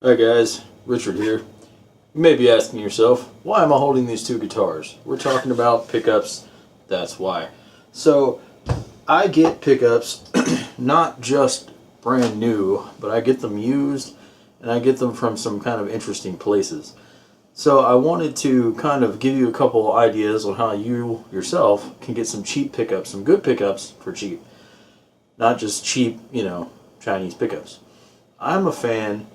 Hi guys, Richard here. You may be asking yourself, why am I holding these two guitars? We're talking about pickups, that's why. So, I get pickups not just brand new, but I get them used and I get them from some kind of interesting places. So I wanted to kind of give you a couple ideas on how you yourself can get some cheap pickups, some good pickups for cheap. Not just cheap, Chinese pickups. I'm a fan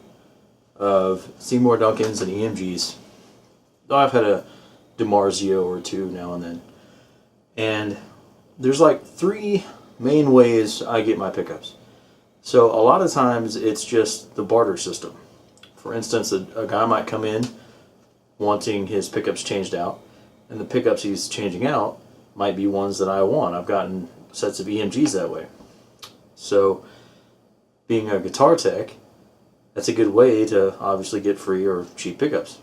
of Seymour Duncans and EMGs. I've had a DiMarzio or two now and then. And there's like three main ways I get my pickups. So a lot of times it's just the barter system. For instance, a guy might come in wanting his pickups changed out, and the pickups he's changing out might be ones that I want. I've gotten sets of EMGs that way. So being a guitar tech, that's a good way to obviously get free or cheap pickups.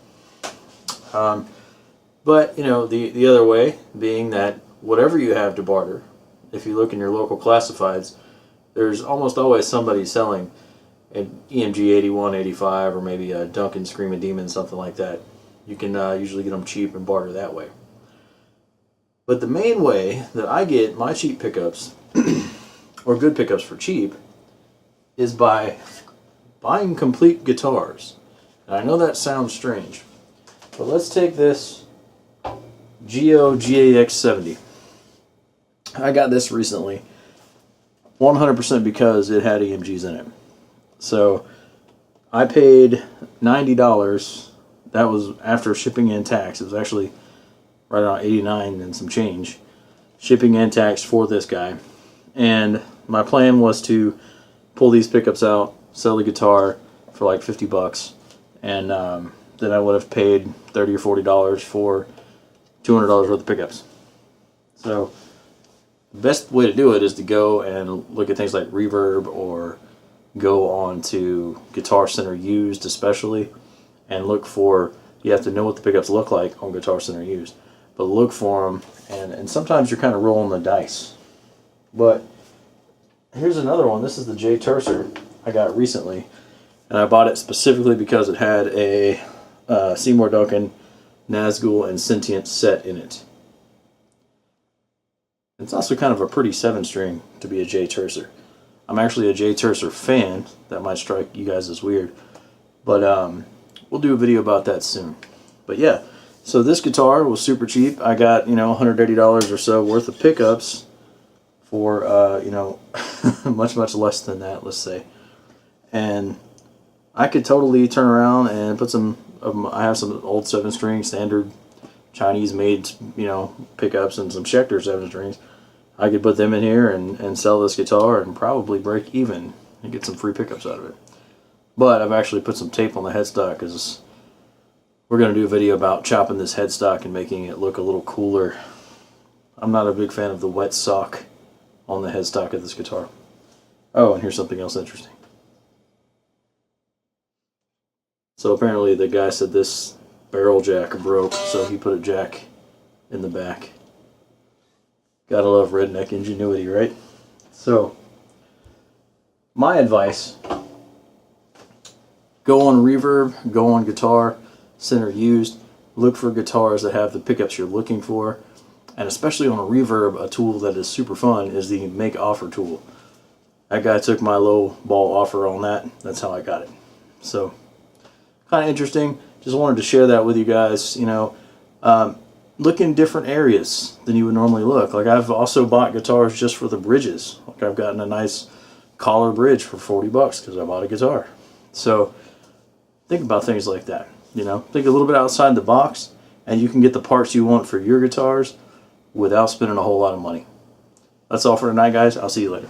But the other way being that whatever you have to barter, if you look in your local classifieds, there's almost always somebody selling an EMG 81, 85, or maybe a Duncan Screaming Demon, something like that. You can usually get them cheap and barter that way. But the main way that I get my cheap pickups, or good pickups for cheap, is by buying complete guitars. And I know that sounds strange, but let's take this Geo GAX70. I got this recently 100% because it had EMGs in it. So I paid $90. That was after shipping and tax. It was actually right around 89 and some change. Shipping and tax for this guy. And my plan was to pull these pickups out, sell the guitar for like 50 bucks, and then I would have paid $30 or $40 for $200 worth of pickups. So the best way to do it is to go and look at things like Reverb, or go on to Guitar Center Used especially, and look for, you have to know what the pickups look like on Guitar Center Used, but look for them, and sometimes you're kind of rolling the dice. But here's another one. This is the J Tercer I got recently, and I bought it specifically because it had a Seymour Duncan, Nazgul, and Sentient set in it. It's also kind of a pretty 7-string to be a J Tercer. I'm actually a J Tercer fan. That might strike you guys as weird, but we'll do a video about that soon. But yeah, so this guitar was super cheap. I got $180 or so worth of pickups for much less than that, let's say. And I could totally turn around and put some I have some old 7-string standard Chinese made pickups and some Schecter 7-strings. I could put them in here and sell this guitar and probably break even and get some free pickups out of it. But I've actually put some tape on the headstock because we're going to do a video about chopping this headstock and making it look a little cooler. I'm not a big fan of the wet sock on the headstock of this guitar. Oh, and here's something else interesting. So apparently the guy said this barrel jack broke, so he put a jack in the back. Gotta love redneck ingenuity, right? So, my advice, go on Reverb, go on Guitar Center Used, look for guitars that have the pickups you're looking for, and especially on a Reverb, a tool that is super fun is the Make Offer tool. That guy took my low ball offer on that. That's how I got it. So, kind of interesting. Just wanted to share that with you guys. Look in different areas than you would normally look. Like, I've also bought guitars just for the bridges. Like, I've gotten a nice collar bridge for 40 bucks because I bought a guitar. So think about things like that. Think a little bit outside the box, and you can get the parts you want for your guitars without spending a whole lot of money. That's all for tonight, guys. I'll see you later.